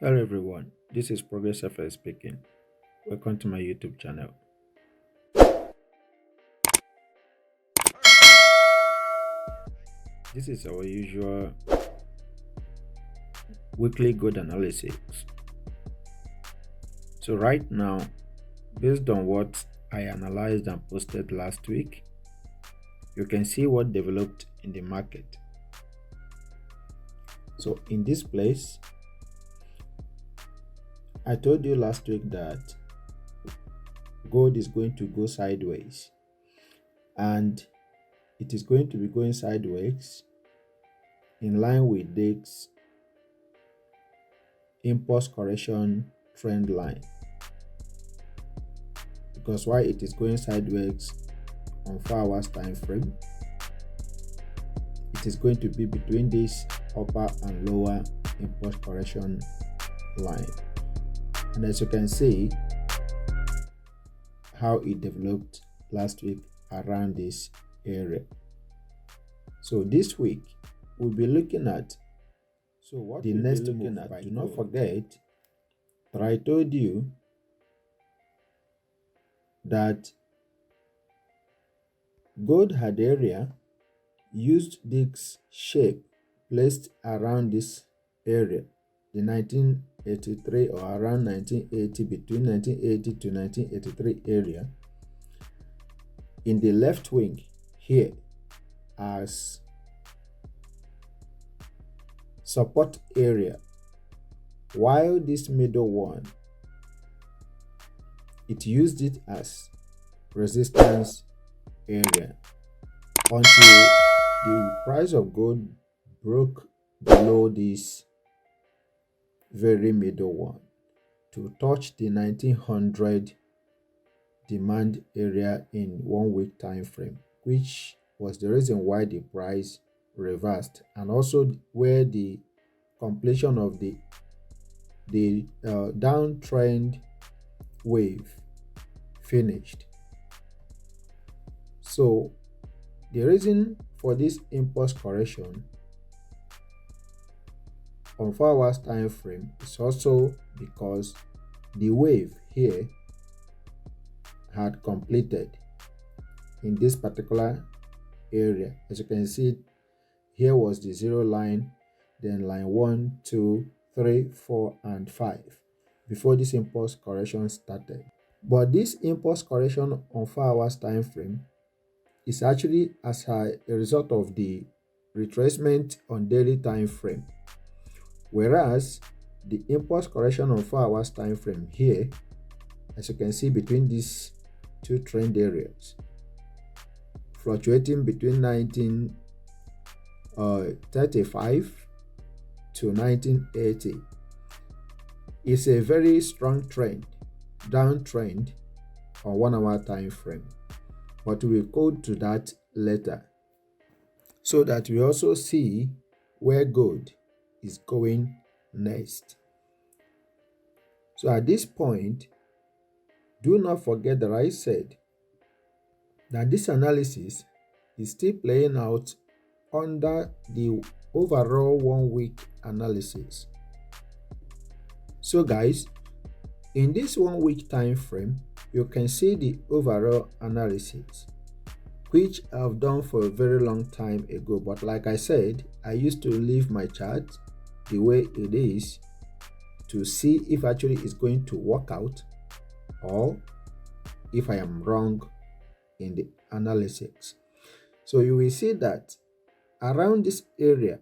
Hello everyone, this is Progress FS speaking. Welcome to my YouTube channel. This is our usual weekly good analysis. So right now, based on what I analyzed and posted last week, you can see what developed in the market. So in this place, I told you last week that gold is going to go sideways, and it is going to be going sideways in line with this impulse correction trend line. Because why it is going sideways on 4 hours time frame, it is going to be between this upper and lower impulse correction line. And as you can see how it developed last week around this area. So this week we'll be looking at the next move. But do not forget that I told you that gold had area used this shape placed around this area, the 1983 or around 1980, between 1980 to 1983 area, in the left wing here as support area, while this middle one, it used it as resistance area until the price of gold broke below this very middle one to touch the 1900 demand area in 1 week time frame, which was the reason why the price reversed, and also where the completion of the downtrend wave finished. So the reason for this impulse correction on 4 hours time frame is also because the wave here had completed in this particular area. As you can see, here was the zero line, then line 1, 2, 3, 4, and 5 before this impulse correction started. But this impulse correction on 4 hours time frame is actually as a result of the retracement on daily time frame, whereas the impulse correction on 4 hours time frame here, as you can see between these two trend areas, fluctuating between 1935 to 1980, is a very strong trend, downtrend on 1 hour time frame. But we'll go to that later, so that we also see where gold is going next. So at this point, do not forget that I said that this analysis is still playing out under the overall 1 week analysis. So guys, in this 1 week time frame, you can see the overall analysis, which I've done for a very long time ago. But like I said, I used to leave my chart the way it is to see if actually it's going to work out or if I am wrong in the analysis. So you will see that around this area,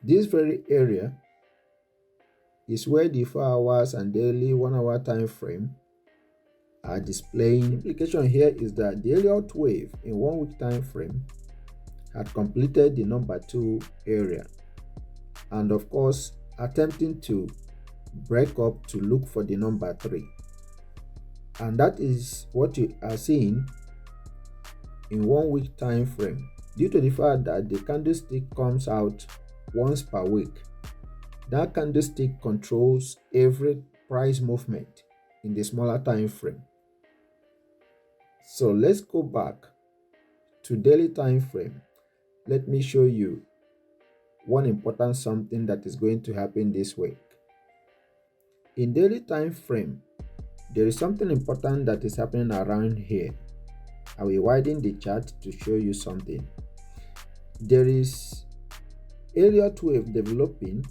this very area is where the 4 hours and daily 1 hour time frame are displaying. The implication here is that the Elliott wave in 1 week time frame had completed the number 2 area, and of course attempting to break up to look for the number 3, and that is what you are seeing in 1 week time frame, due to the fact that the candlestick comes out once per week. That candlestick controls every price movement in the smaller time frame. So let's go back to daily time frame let me show you one important something that is going to happen this week. In daily time frame, there is something important that is happening around here. I will widen the chart to show you something. There is Elliott wave developing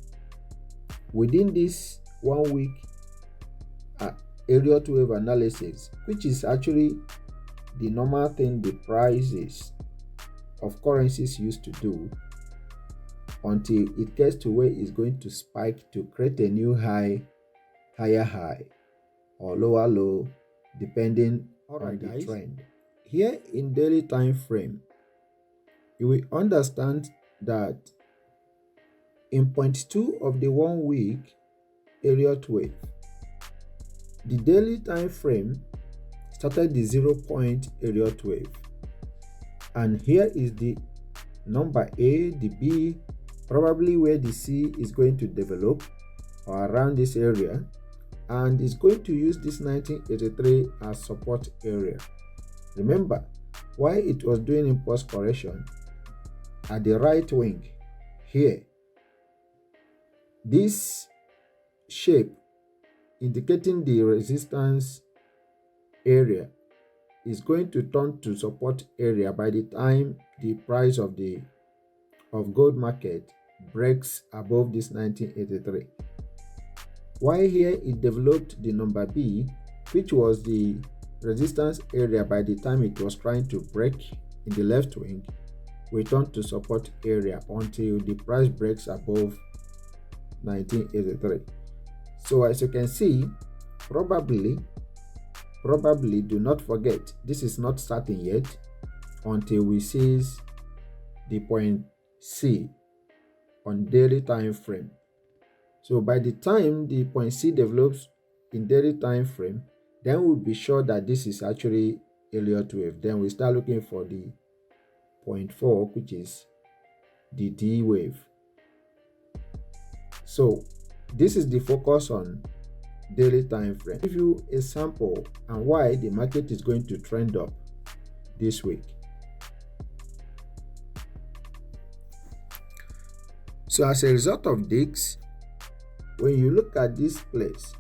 within this 1 week Elliott wave analysis, which is actually the normal thing the prices of currencies used to do until it gets to where it's going to spike to create a new high, higher high, or lower low, depending on the trend. Here in daily time frame, you will understand that in point 2 of the 1 week Elliott wave, the daily time frame started the 0-point Elliott wave, and here is the number A, the B, probably where the C is going to develop or around this area, and is going to use this 1983 as support area. Remember, while it was doing impulse correction at the right wing here, this shape indicating the resistance area is going to turn to support area by the time the price of gold market breaks above this 1983. While here it developed the number B, which was the resistance area by the time it was trying to break in the left wing, we turn to support area until the price breaks above 1983. So as you can see, probably do not forget, this is not starting yet until we seize the point C on daily time frame. So by the time the point C develops in daily time frame, then we'll be sure that this is actually Elliott wave. Then we start looking for the point 4, which is the D wave. So this is the focus on daily time frame. I'll give you a sample and why the market is going to trend up this week. So as a result of this, when you look at this place,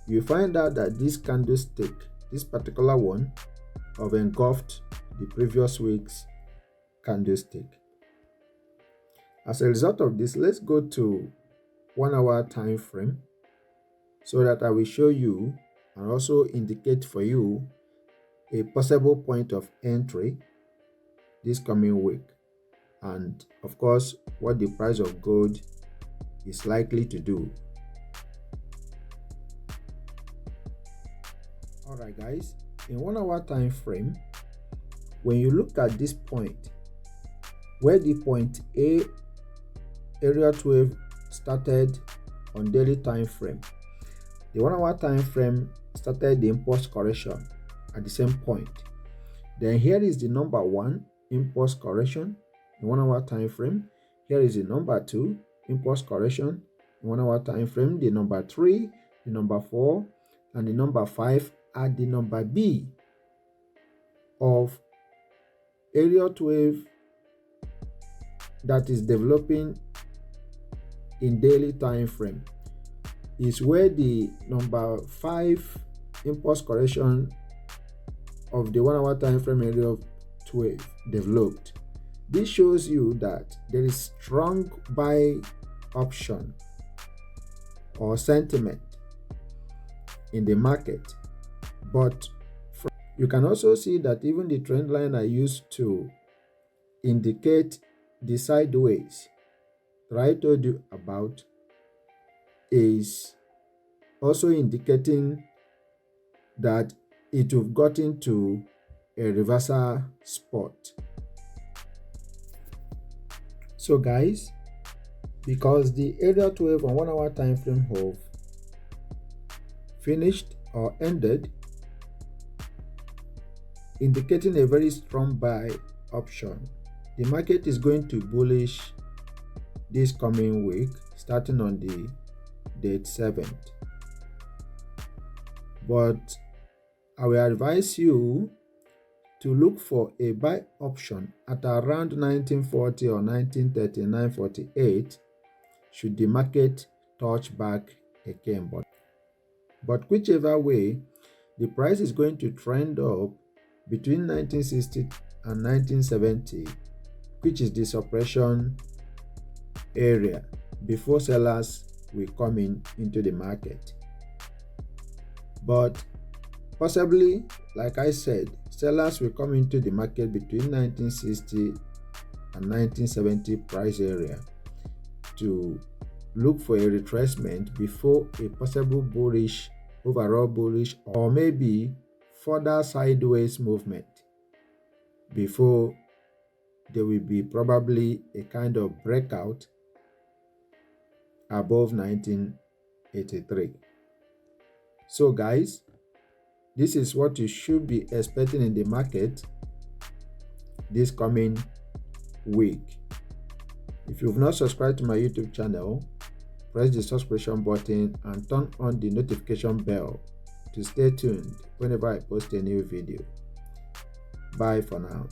you find out that this candlestick, this particular one, have engulfed the previous week's candlestick. As a result of this, let's go to 1 hour time frame so that I will show you and also indicate for you a possible point of entry this coming week, and of course what the price of gold is likely to do. Alright guys, in 1 hour time frame, when you look at this point where the point A Elliott wave started on daily time frame, the 1 hour time frame started the impulse correction at the same point. Then here is the number 1 impulse correction in 1 hour time frame. Here is the number 2 impulse correction in 1 hour time frame. The number 3, the number 4, and the number 5 are the number B of Elliott wave that is developing in daily time frame. Is where the number 5 impulse correction of the 1 hour time frame Elliott wave developed. This shows you that there is strong buy option or sentiment in the market, but you can also see that even the trend line I used to indicate the sideways that I told you about is also indicating that it will got into a reversal spot. So guys, because the Elliott wave on 1 hour time frame have finished or ended, indicating a very strong buy option, the market is going to bullish this coming week starting on the date 7th. But I will advise you to look for a buy option at around 1940 or 1939.48 should the market touch back again. But whichever way, the price is going to trend up between 1960 and 1970, which is the suppression area, before sellers will come into the market. But possibly, like I said, sellers will come into the market between 1960 and 1970 price area to look for a retracement before a possible overall bullish, or maybe further sideways movement before there will be probably a kind of breakout above 1983. So guys, this is what you should be expecting in the market this coming week. If you've not subscribed to my YouTube channel, press the subscription button and turn on the notification bell to stay tuned whenever I post a new video. Bye for now.